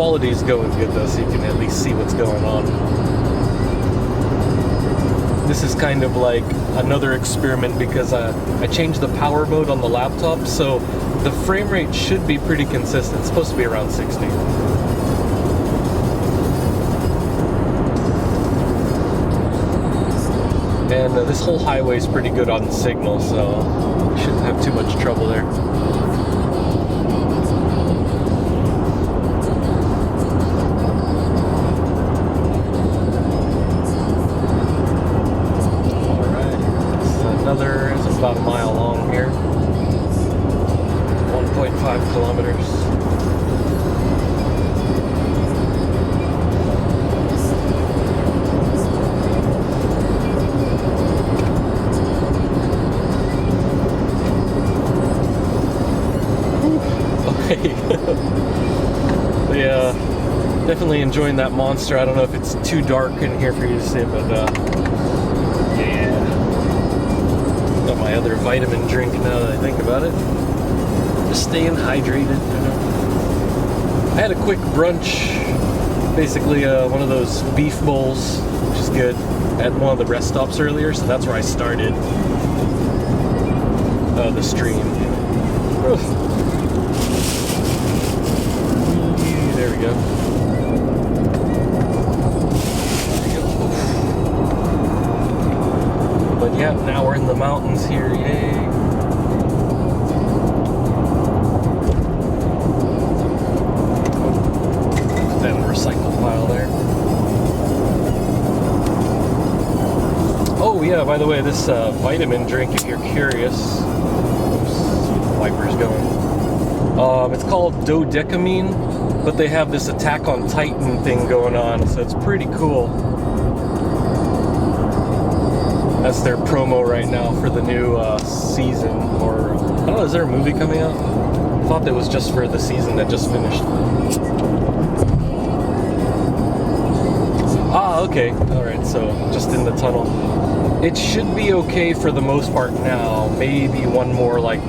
quality's going good though, so you can at least see what's going on. This is kind of like another experiment because I changed the power mode on the laptop, so the frame rate should be pretty consistent. It's supposed to be around 60. And this whole highway is pretty good on signal, so shouldn't have too much trouble there. It's about a mile long here. 1.5 kilometers. Okay. Yeah, definitely enjoying that monster. I don't know if it's too dark in here for you to see, but yeah. Got my other vitamin drink now that I think about it. Just staying hydrated, you know. I had a quick brunch, basically one of those beef bowls, which is good, at one of the rest stops earlier, so that's where I started the stream. There we go. But yeah, now we're in the mountains here, yay. Put that in the recycle pile there. Oh yeah, by the way, this vitamin drink, if you're curious, oops, wiper's going. It's called dodecamine, but they have this Attack on Titan thing going on, so it's pretty cool. That's their promo right now for the new season, or I don't know, is there a movie coming out? I thought that was just for the season that just finished. Ah, okay, alright, so just in the tunnel. It should be okay for the most part now, maybe one more like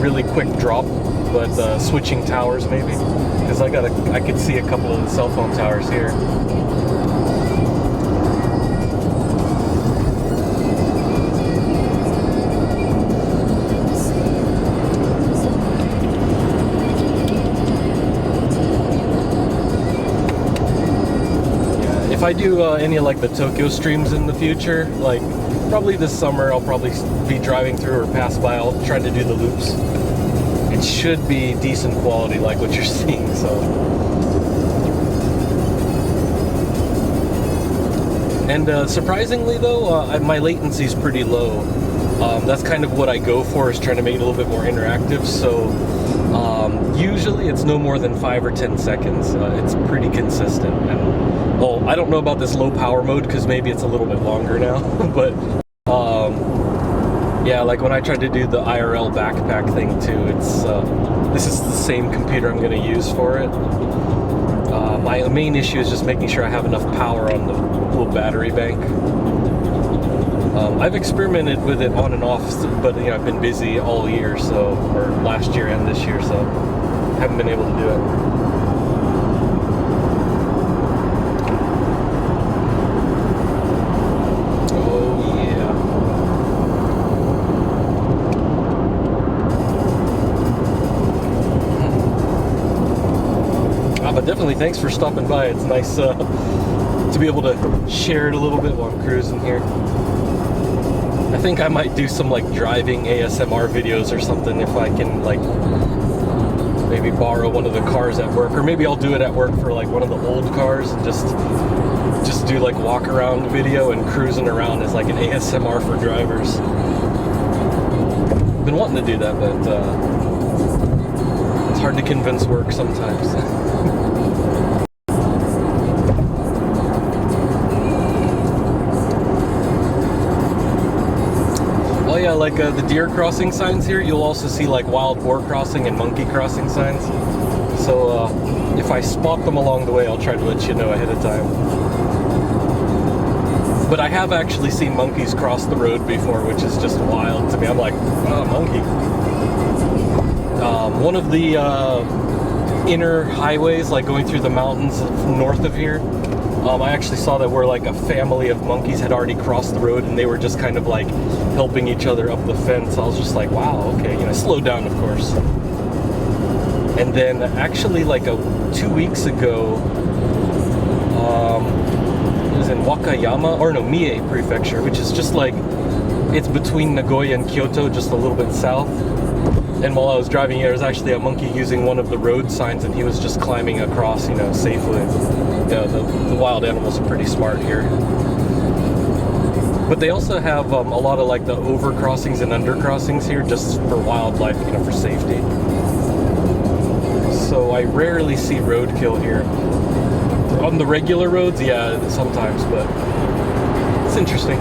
really quick drop, but switching towers maybe, because I could see a couple of the cell phone towers here. If I do any of like the Tokyo streams in the future, like probably this summer, I'll probably be driving through or pass by. I'll try to do the loops. It should be decent quality, like what you're seeing. So, and surprisingly though, my latency is pretty low. That's kind of what I go for, is trying to make it a little bit more interactive. So usually it's no more than 5 or 10 seconds. It's pretty consistent. And well, I don't know about this low power mode because maybe it's a little bit longer now, but yeah, like when I tried to do the IRL backpack thing too, it's this is the same computer I'm going to use for it. My main issue is just making sure I have enough power on the little battery bank. I've experimented with it on and off, but you know, I've been busy all year, so, or last year and this year, so haven't been able to do it. But definitely thanks for stopping by. It's nice to be able to share it a little bit while I'm cruising here. I think I might do some like driving ASMR videos or something if I can, like maybe borrow one of the cars at work, or maybe I'll do it at work for like one of the old cars and just do like walk around video and cruising around as like an ASMR for drivers. I've been wanting to do that, but it's hard to convince work sometimes. Oh yeah, like the deer crossing signs here, you'll also see like wild boar crossing and monkey crossing signs. So if I spot them along the way, I'll try to let you know ahead of time. But I have actually seen monkeys cross the road before, which is just wild to me. I'm like, oh, monkey. One of the inner highways, like going through the mountains north of here. I actually saw that where like a family of monkeys had already crossed the road and they were just kind of like helping each other up the fence. I was just like, wow, okay, you know, slowed down, of course. And then actually like 2 weeks ago, it was in Wakayama, or no, Mie Prefecture, which is just like, it's between Nagoya and Kyoto, just a little bit south. And while I was driving here, there was actually a monkey using one of the road signs, and he was just climbing across, you know, safely. You know, the wild animals are pretty smart here. But they also have a lot of like the overcrossings and undercrossings here, just for wildlife, you know, for safety. So I rarely see roadkill here. On the regular roads, yeah, sometimes, but it's interesting.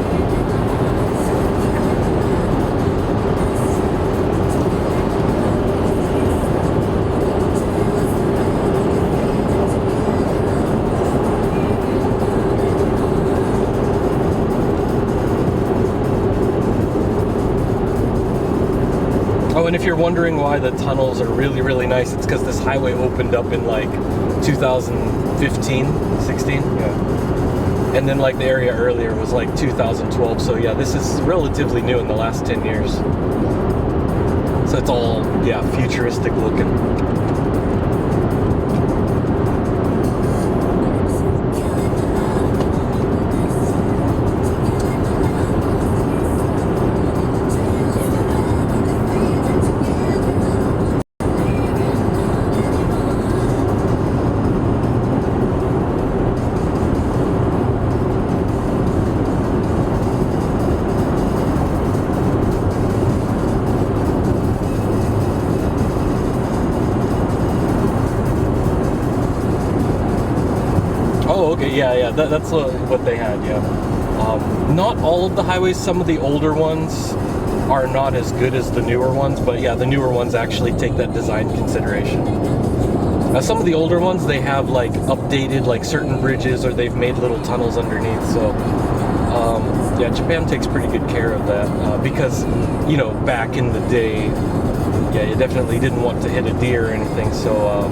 Oh, and if you're wondering why the tunnels are really, really nice, it's because this highway opened up in like 2015, 16, yeah. And then like the area earlier was like 2012, so yeah, this is relatively new in the last 10 years. So it's all, yeah, futuristic looking. Oh, okay, yeah, that's what they had, yeah. Not all of the highways, some of the older ones are not as good as the newer ones, but yeah, the newer ones actually take that design consideration. Some of the older ones, they have like updated like certain bridges, or they've made little tunnels underneath, so yeah, Japan takes pretty good care of that, because, you know, back in the day, yeah, you definitely didn't want to hit a deer or anything, so,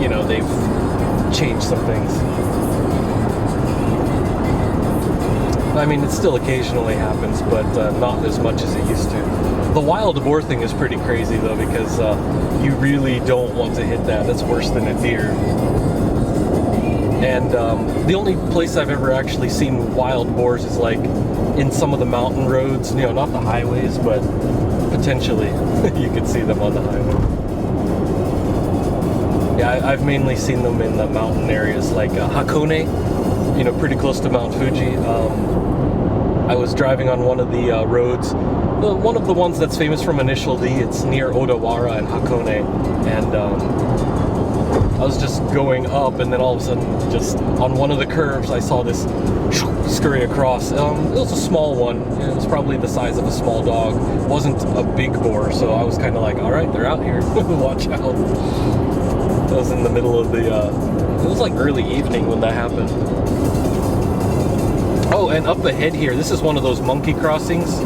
you know, they've changed some things. I mean, it still occasionally happens, but not as much as it used to. The wild boar thing is pretty crazy, though, because you really don't want to hit that. That's worse than a deer. And the only place I've ever actually seen wild boars is like in some of the mountain roads, you know, not the highways, but potentially you could see them on the highway. Yeah, I've mainly seen them in the mountain areas like Hakone, you know, pretty close to Mount Fuji. I was driving on one of the roads, one of the ones that's famous from Initial D. It's near Odawara and Hakone, and I was just going up, and then all of a sudden, just on one of the curves, I saw this scurry across. It was a small one. It was probably the size of a small dog. It wasn't a big boar, so I was kind of like, all right, they're out here. Watch out. I was in the middle of the, it was like early evening when that happened. Oh, and up ahead here, this is one of those monkey crossings.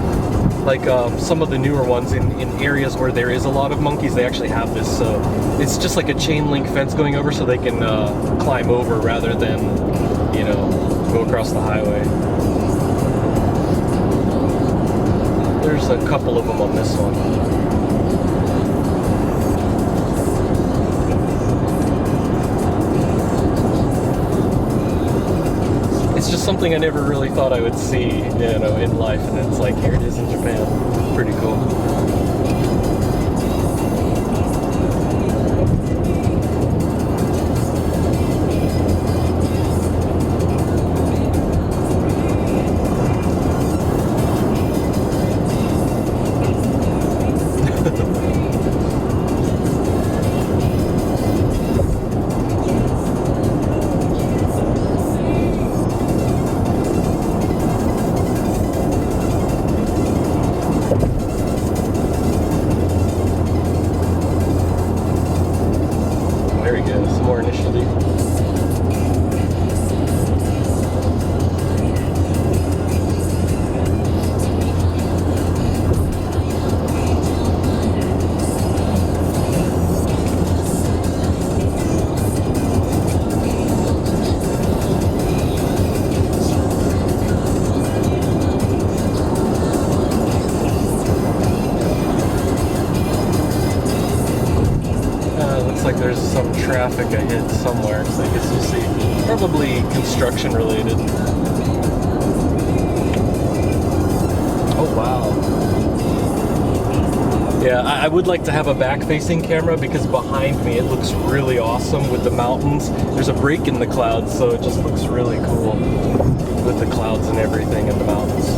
Like some of the newer ones in areas where there is a lot of monkeys, they actually have this. So it's just like a chain link fence going over, so they can climb over rather than, you know, go across the highway. There's a couple of them on this one. It's just something I never really thought I would see, you know, in life, and it's like, here it is in Japan. Pretty cool. traffic ahead somewhere, so I guess we'll see. Probably construction related. Oh wow. Yeah, I would like to have a back-facing camera because behind me it looks really awesome with the mountains. There's a break in the clouds, so it just looks really cool with the clouds and everything and the mountains.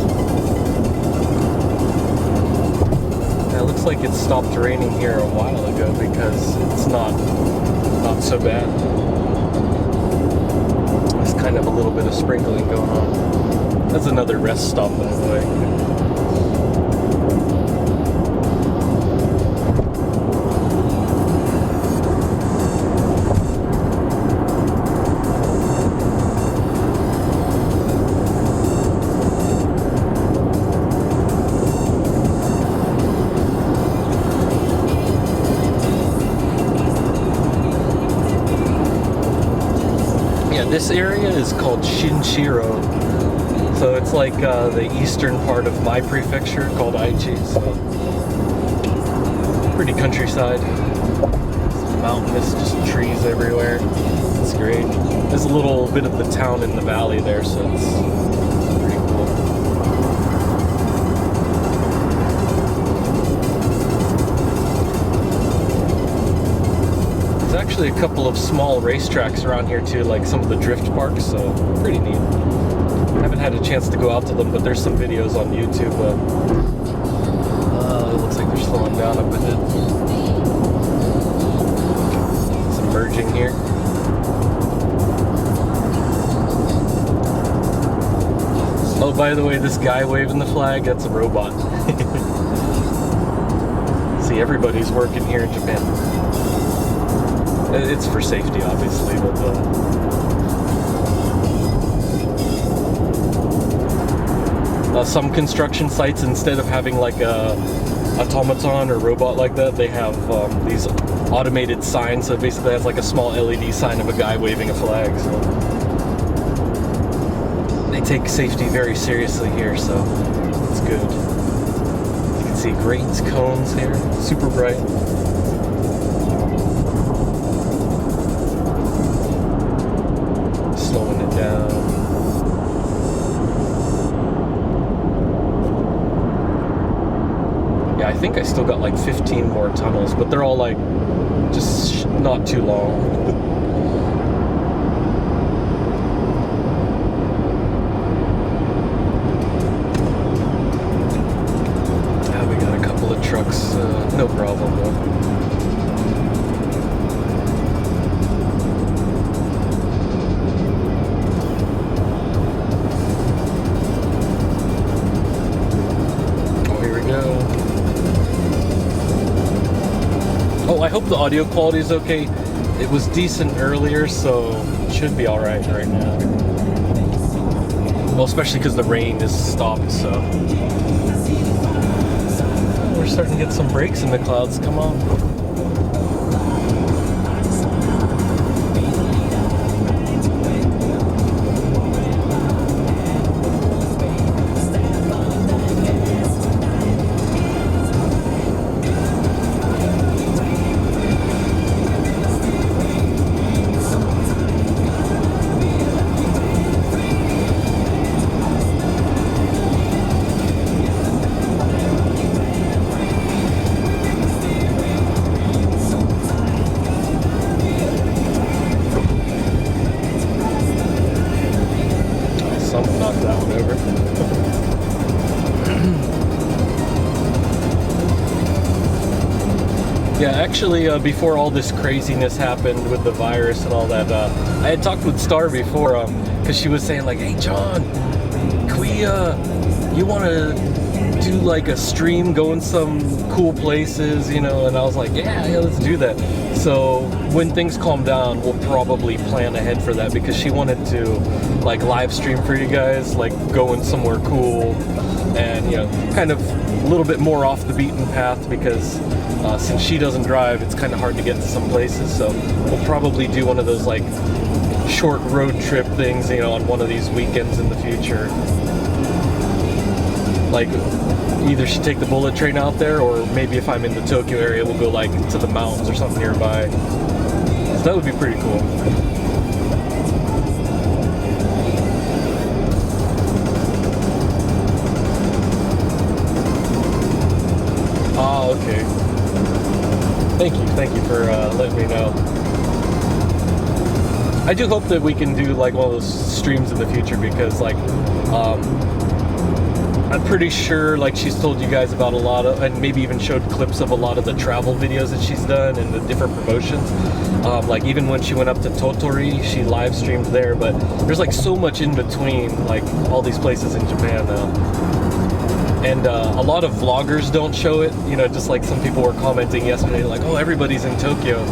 Yeah, it looks like it stopped raining here a while ago because it's not so bad. There's kind of a little bit of sprinkling going on. That's another rest stop, by the way. This area is called Shinshiro, so it's like the eastern part of my prefecture called Aichi, so pretty countryside. It's mountainous, just trees everywhere. It's great. There's a little bit of the town in the valley there, so it's pretty cool. Actually a couple of small racetracks around here too, like some of the drift parks, so pretty neat. I haven't had a chance to go out to them, but there's some videos on YouTube. It looks like they're slowing down up ahead. Some merging here. Oh, by the way, this guy waving the flag, that's a robot. See, everybody's working here in Japan. It's for safety, obviously, but some construction sites, instead of having like a automaton or robot like that, they have these automated signs. So it basically has like a small LED sign of a guy waving a flag. So they take safety very seriously here, so it's good. You can see grates, cones here, super bright. Slowing it down. Yeah, I think I still got like 15 more tunnels, but they're all like just not too long. Yeah, we got a couple of trucks, no problem though. Oh, I hope the audio quality is okay. It was decent earlier, so it should be alright right now. Well, especially because the rain is stopped, so. We're starting to get some breaks in the clouds, come on. Knocked that one over. Yeah, actually, before all this craziness happened with the virus and all that, I had talked with Star before, because she was saying like, "Hey, John, can we, you want to do like a stream, go in some cool places, you know?" And I was like, yeah, let's do that. So when things calm down, we'll probably plan ahead for that, because she wanted to like live stream for you guys, like going somewhere cool and, you know, kind of a little bit more off the beaten path, because since she doesn't drive, it's kind of hard to get to some places. So we'll probably do one of those like short road trip things, you know, on one of these weekends in the future. Like either she take the bullet train out there, or maybe if I'm in the Tokyo area, we'll go like to the mountains or something nearby. So that would be pretty cool. Ah, okay. Thank you for letting me know. I do hope that we can do like one of those streams in the future, because like I'm pretty sure like she's told you guys about a lot of, and maybe even showed clips of a lot of the travel videos that she's done and the different promotions. Like even when she went up to Tottori, she live streamed there, but there's like so much in between, like all these places in Japan now. And a lot of vloggers don't show it, you know, just like some people were commenting yesterday, like, oh, everybody's in Tokyo.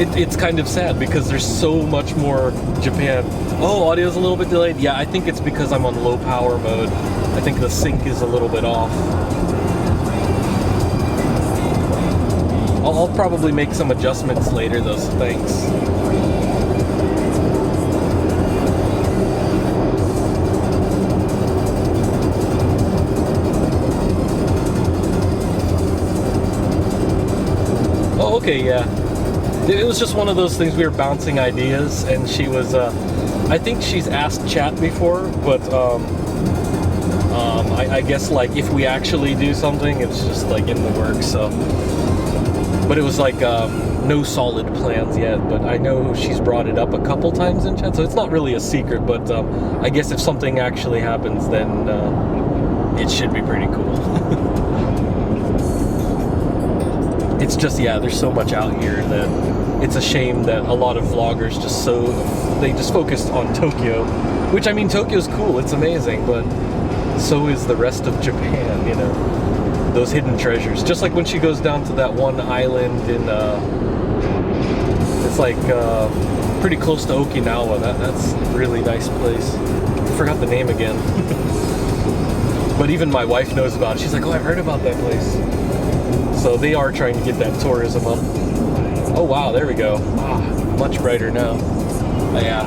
It's kind of sad because there's so much more Japan. Oh, audio's a little bit delayed. Yeah, I think it's because I'm on low power mode. I think the sync is a little bit off. I'll probably make some adjustments later though, so thanks. Oh, okay, yeah. It was just one of those things, we were bouncing ideas, and she was, I think she's asked chat before, but I guess like if we actually do something, it's just like in the works, so. But it was like no solid plans yet, but I know she's brought it up a couple times in chat, so it's not really a secret, but I guess if something actually happens, then it should be pretty cool. It's just, yeah, there's so much out here that it's a shame that a lot of vloggers they just focused on Tokyo, which, I mean, Tokyo's cool, it's amazing, but so is the rest of Japan, you know, those hidden treasures. Just like when she goes down to that one island in, it's like pretty close to Okinawa, that's a really nice place. I forgot the name again. But even my wife knows about it. She's like, oh, I've heard about that place. So they are trying to get that tourism up. Oh wow, there we go. Ah, much brighter now. Oh, yeah.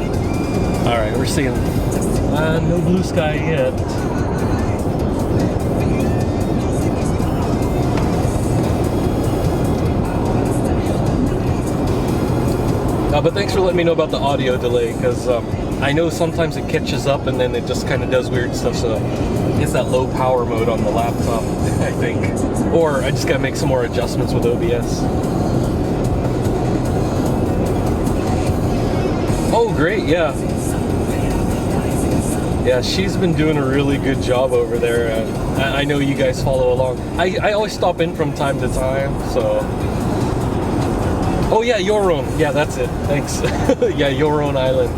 All right, we're seeing no blue sky yet. But thanks for letting me know about the audio delay, because I know sometimes it catches up and then it just kind of does weird stuff, so it's that low power mode on the laptop, I think. Or I just gotta make some more adjustments with OBS. Oh, great, yeah. Yeah, she's been doing a really good job over there. I know you guys follow along. I always stop in from time to time, so... Oh yeah, Yoron. Yeah, that's it. Thanks. Yeah, Yoron Island.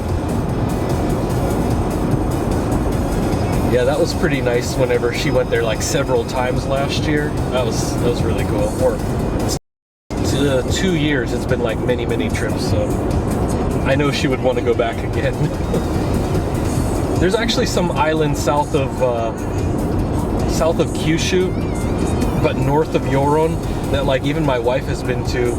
Yeah, that was pretty nice whenever she went there like several times last year. That was really cool. Or 2 years, it's been like many trips, so I know she would want to go back again. There's actually some islands south of Kyushu, but north of Yoron, that like even my wife has been to.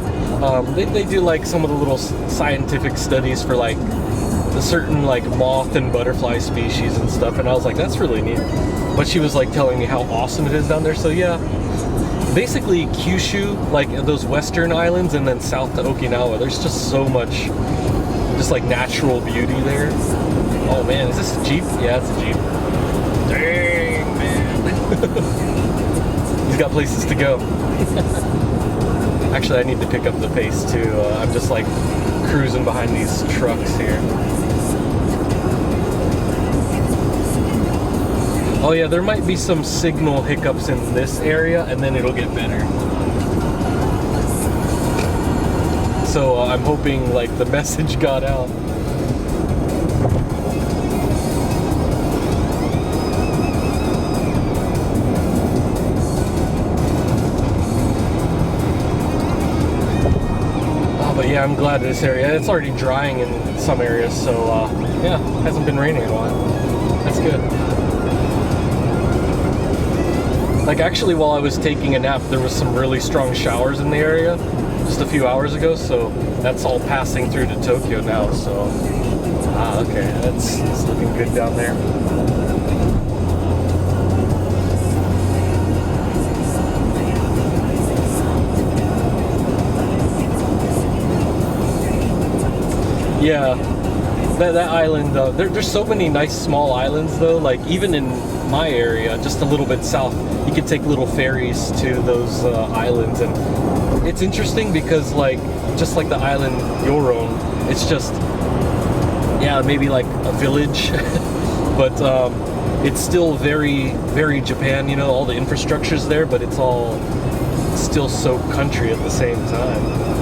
They do like some of the little scientific studies for like the certain like moth and butterfly species and stuff, and I was like, that's really neat. But she was like telling me how awesome it is down there. So yeah, basically Kyushu, like those western islands, and then south to Okinawa, there's just so much just like natural beauty there. Oh man, is this a Jeep? Yeah, it's a Jeep. Dang, man. He's got places to go. Actually, I need to pick up the pace too. I'm just like cruising behind these trucks here. Oh yeah, there might be some signal hiccups in this area, and then it'll get better. So I'm hoping like the message got out. Yeah, I'm glad this area, it's already drying in some areas, so yeah, it hasn't been raining in a while. That's good. Like actually while I was taking a nap, there was some really strong showers in the area just a few hours ago, so that's all passing through to Tokyo now, so okay, it's looking good down there. Yeah, that island. There's so many nice small islands though. Like even in my area, just a little bit south, you could take little ferries to those islands, and it's interesting because like just like the island you're on, it's just maybe like a village, but it's still very very Japan. You know, all the infrastructure's there, but it's all still so country at the same time.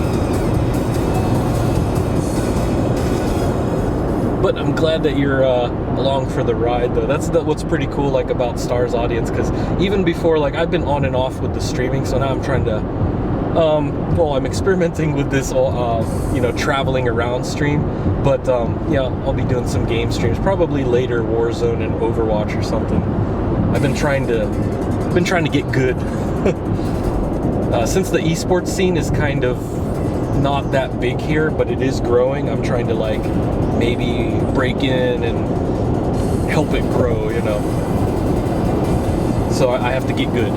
But I'm glad that you're along for the ride, though. That's what's pretty cool, like about Star's audience, because even before, like I've been on and off with the streaming, so now I'm trying to, I'm experimenting with this, traveling around stream. But I'll be doing some game streams, probably later Warzone and Overwatch or something. I've been trying to get good. Since the esports scene is kind of not that big here, but it is growing, I'm trying to like maybe break in and help it grow, you know. So I have to get good.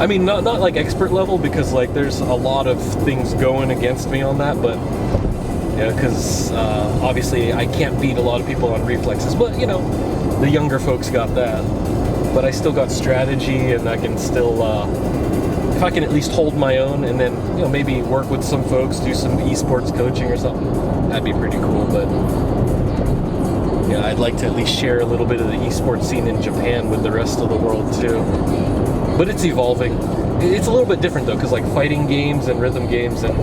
I mean, not like expert level, because like there's a lot of things going against me on that, but yeah, because obviously I can't beat a lot of people on reflexes, but you know, the younger folks got that. But I still got strategy, and I can still if I can at least hold my own, and then maybe work with some folks, do some esports coaching or something, that'd be pretty cool. But yeah, I'd like to at least share a little bit of the esports scene in Japan with the rest of the world too. But it's evolving. It's a little bit different though, because like fighting games and rhythm games and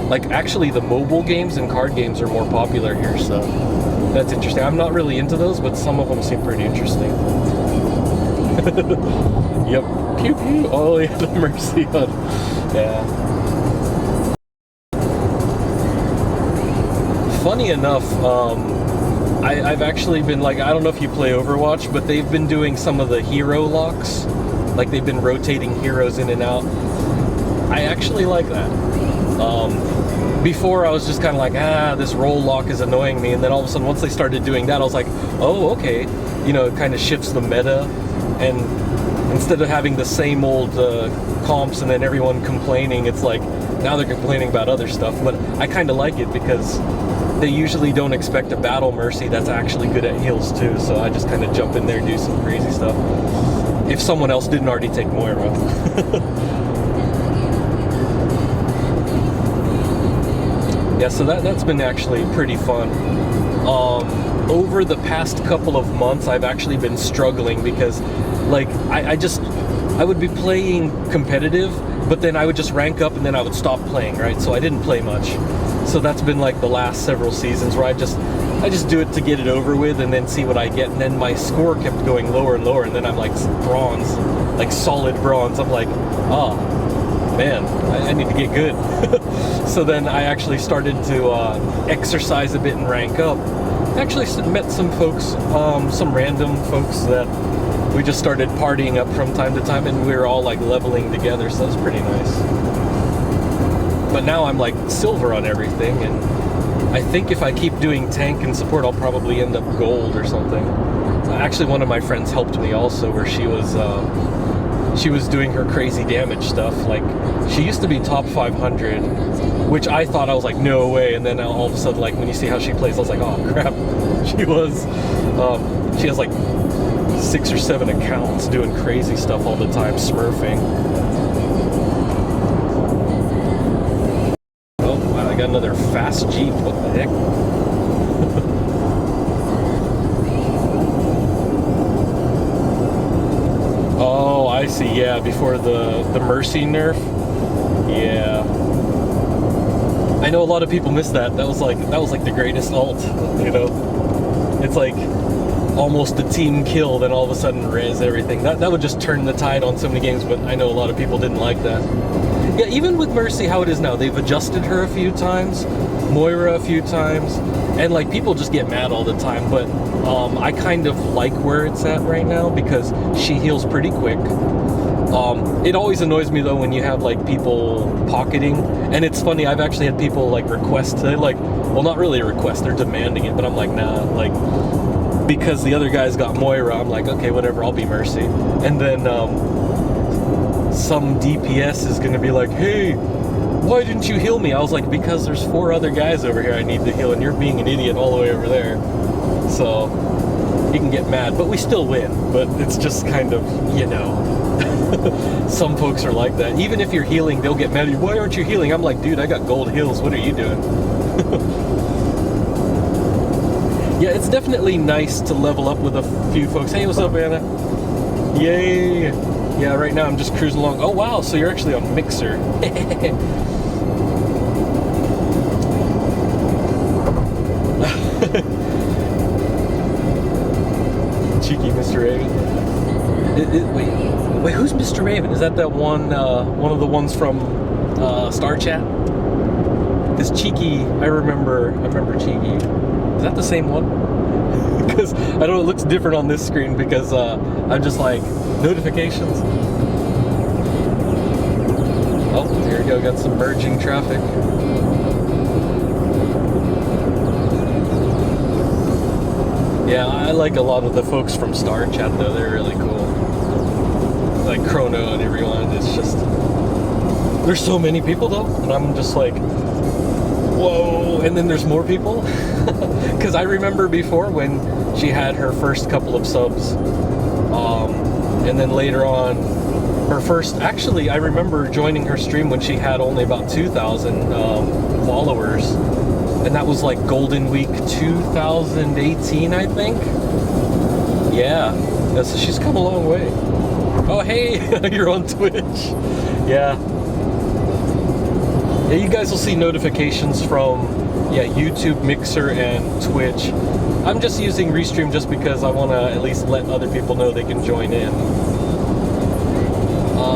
like actually the mobile games and card games are more popular here, so that's interesting. I'm not really into those, but some of them seem pretty interesting. Yep. Pew pew. Oh yeah, the Mercy on. Yeah. Funny enough, I've actually been like, I don't know if you play Overwatch, but they've been doing some of the hero locks. Like they've been rotating heroes in and out. I actually like that. Before I was just kind of like, this roll lock is annoying me, and then all of a sudden once they started doing that, I was like, oh, okay. You know, it kind of shifts the meta, and instead of having the same old comps and then everyone complaining, it's like now they're complaining about other stuff. But I kind of like it because they usually don't expect a battle Mercy that's actually good at heals too, so I just kind of jump in there and do some crazy stuff if someone else didn't already take Moira. Yeah, so that's been actually pretty fun. Over the past couple of months, I've actually been struggling because like I would be playing competitive, but then I would just rank up and then I would stop playing, right? So I didn't play much. So that's been like the last several seasons where I just do it to get it over with and then see what I get, and then my score kept going lower and lower, and then I'm like bronze, like solid bronze. I'm like, man, I need to get good. So then I actually started to exercise a bit and rank up. Actually met some folks, some random folks that we just started partying up from time to time, and we were all like leveling together, so that's pretty nice. But now I'm like silver on everything, and I think if I keep doing tank and support, I'll probably end up gold or something. Actually, one of my friends helped me also, where she was doing her crazy damage stuff. Like, she used to be top 500, which I thought, I was like, no way. And then all of a sudden, like, when you see how she plays, I was like, oh crap. She has like 6 or 7 accounts doing crazy stuff all the time, smurfing. Oh, wow, I got another fast Jeep. What the heck? Oh, I see. Yeah, before the Mercy nerf. Yeah. I know a lot of people miss that. That was like the greatest ult, you know. It's like almost a team kill, then all of a sudden res everything. That would just turn the tide on so many games, but I know a lot of people didn't like that. Yeah, even with Mercy, how it is now, they've adjusted her a few times, Moira a few times, and like people just get mad all the time, but I kind of like where it's at right now because she heals pretty quick. It always annoys me though when you have like people pocketing, and it's funny, I've actually had people like request, well, not really a request, they're demanding it, but I'm like, nah, like, because the other guys got Moira, I'm like, okay, whatever, I'll be Mercy. And then some DPS is gonna be like, hey, why didn't you heal me? I was like, because there's 4 other guys over here I need to heal, and you're being an idiot all the way over there. So he can get mad, but we still win. But it's just kind of, you know, some folks are like that. Even if you're healing, they'll get mad at you. Why aren't you healing? I'm like, dude, I got gold heals. What are you doing? Yeah, it's definitely nice to level up with a few folks. Hey, what's up, Anna? Yay! Yeah, right now I'm just cruising along. Oh, wow, so you're actually on Mixer. Cheeky Mr. Raven. Wait, who's Mr. Raven? Is that one of the ones from Star Chat? This Cheeky, I remember Cheeky. Is that the same one? Because I know it looks different on this screen because I'm just like, notifications. Oh, here we go, got some merging traffic. Yeah, I like a lot of the folks from Star Chat though, they're really cool. Like Chrono and everyone, it's just, there's so many people though, and I'm just like, whoa, and then there's more people. Because I remember before when she had her first couple of subs, and then later on, her first, actually I remember joining her stream when she had only about 2,000 followers. And that was like Golden Week 2018, I think. Yeah, so she's come a long way. Oh, hey, you're on Twitch. Yeah. Yeah, you guys will see notifications from, YouTube, Mixer, and Twitch. I'm just using Restream just because I want to at least let other people know they can join in.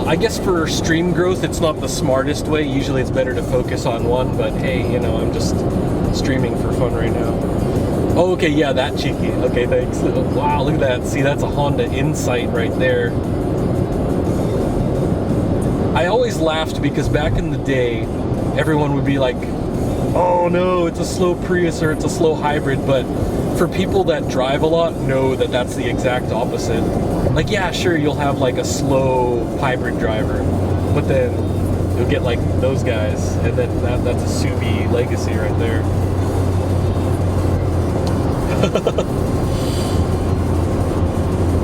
I guess for stream growth, it's not the smartest way. Usually it's better to focus on one, but hey, you know, I'm just streaming for fun right now. Oh, okay, yeah, that Cheeky. Okay, thanks. Wow, look at that. See, that's a Honda Insight right there. I always laughed because back in the day, everyone would be like, oh no, it's a slow Prius or it's a slow hybrid, but for people that drive a lot, know that that's the exact opposite. Like, yeah, sure, you'll have like a slow hybrid driver, but then you'll get like those guys, and then that's a Subi Legacy right there.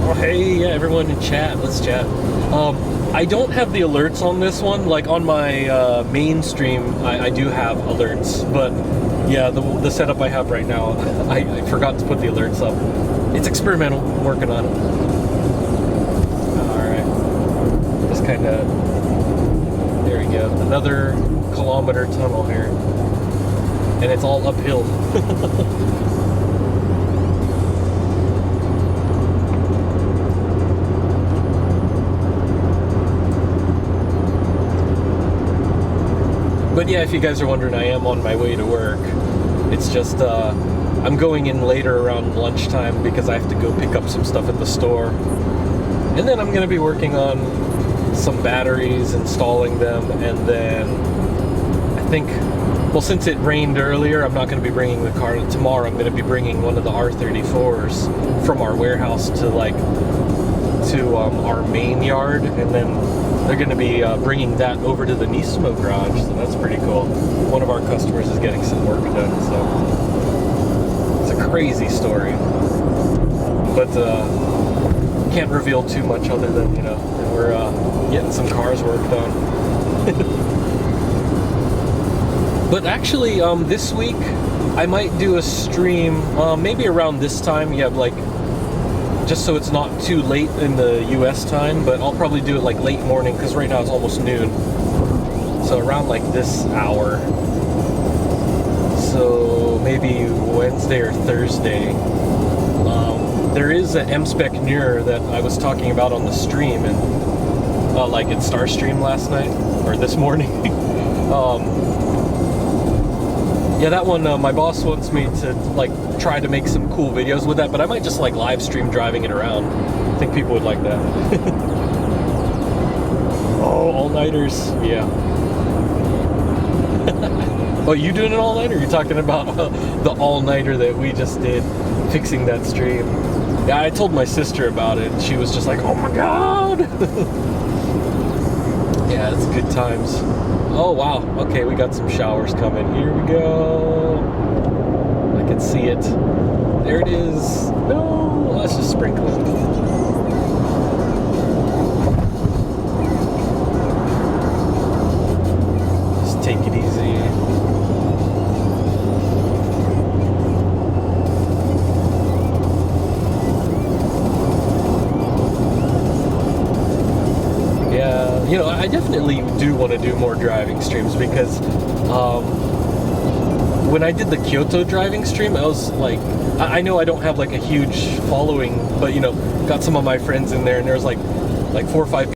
Oh, hey, yeah, everyone in chat, let's chat. I don't have the alerts on this one. Like on my main stream, I do have alerts, but yeah, the setup I have right now, I forgot to put the alerts up. It's experimental, I'm working on it. Alright, just kind of, there we go, another kilometer tunnel here, and it's all uphill. But yeah, if you guys are wondering, I am on my way to work. It's just, I'm going in later around lunchtime because I have to go pick up some stuff at the store. And then I'm going to be working on some batteries, installing them, and then I think, well, since it rained earlier, I'm not going to be bringing the car. Tomorrow I'm going to be bringing one of the R34s from our warehouse to our main yard, and then they're going to be bringing that over to the Nismo garage, so that's pretty cool. One of our customers is getting some work done, so it's a crazy story. But can't reveal too much other than, you know, we're getting some cars worked on. But actually, this week, I might do a stream, maybe around this time, like, just so it's not too late in the US time, but I'll probably do it like late morning because right now it's almost noon. So around like this hour. So maybe Wednesday or Thursday. There is an M-Spec Newer that I was talking about on the stream, and like at Starstream last night, or this morning. Yeah, that one, my boss wants me to like try to make some cool videos with that, but I might just like live stream driving it around. I think people would like that. Oh, all-nighters, yeah. Oh, you doing an all-nighter? You're talking about the all-nighter that we just did, fixing that stream. Yeah, I told my sister about it, and she was just like, oh my god! Yeah, it's good times. Oh wow, okay, we got some showers coming. Here we go. I can see it. There it is. No, let's just sprinkle it. Just take it easy. Yeah, you know, I definitely do want to do more driving streams because when I did the Kyoto driving stream, I was like, I know I don't have like a huge following, but you know, got some of my friends in there, and there's like 4 or 5 people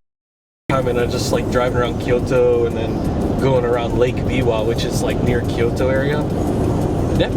and I'm just like driving around Kyoto and then going around Lake Biwa, which is like near Kyoto area. Definitely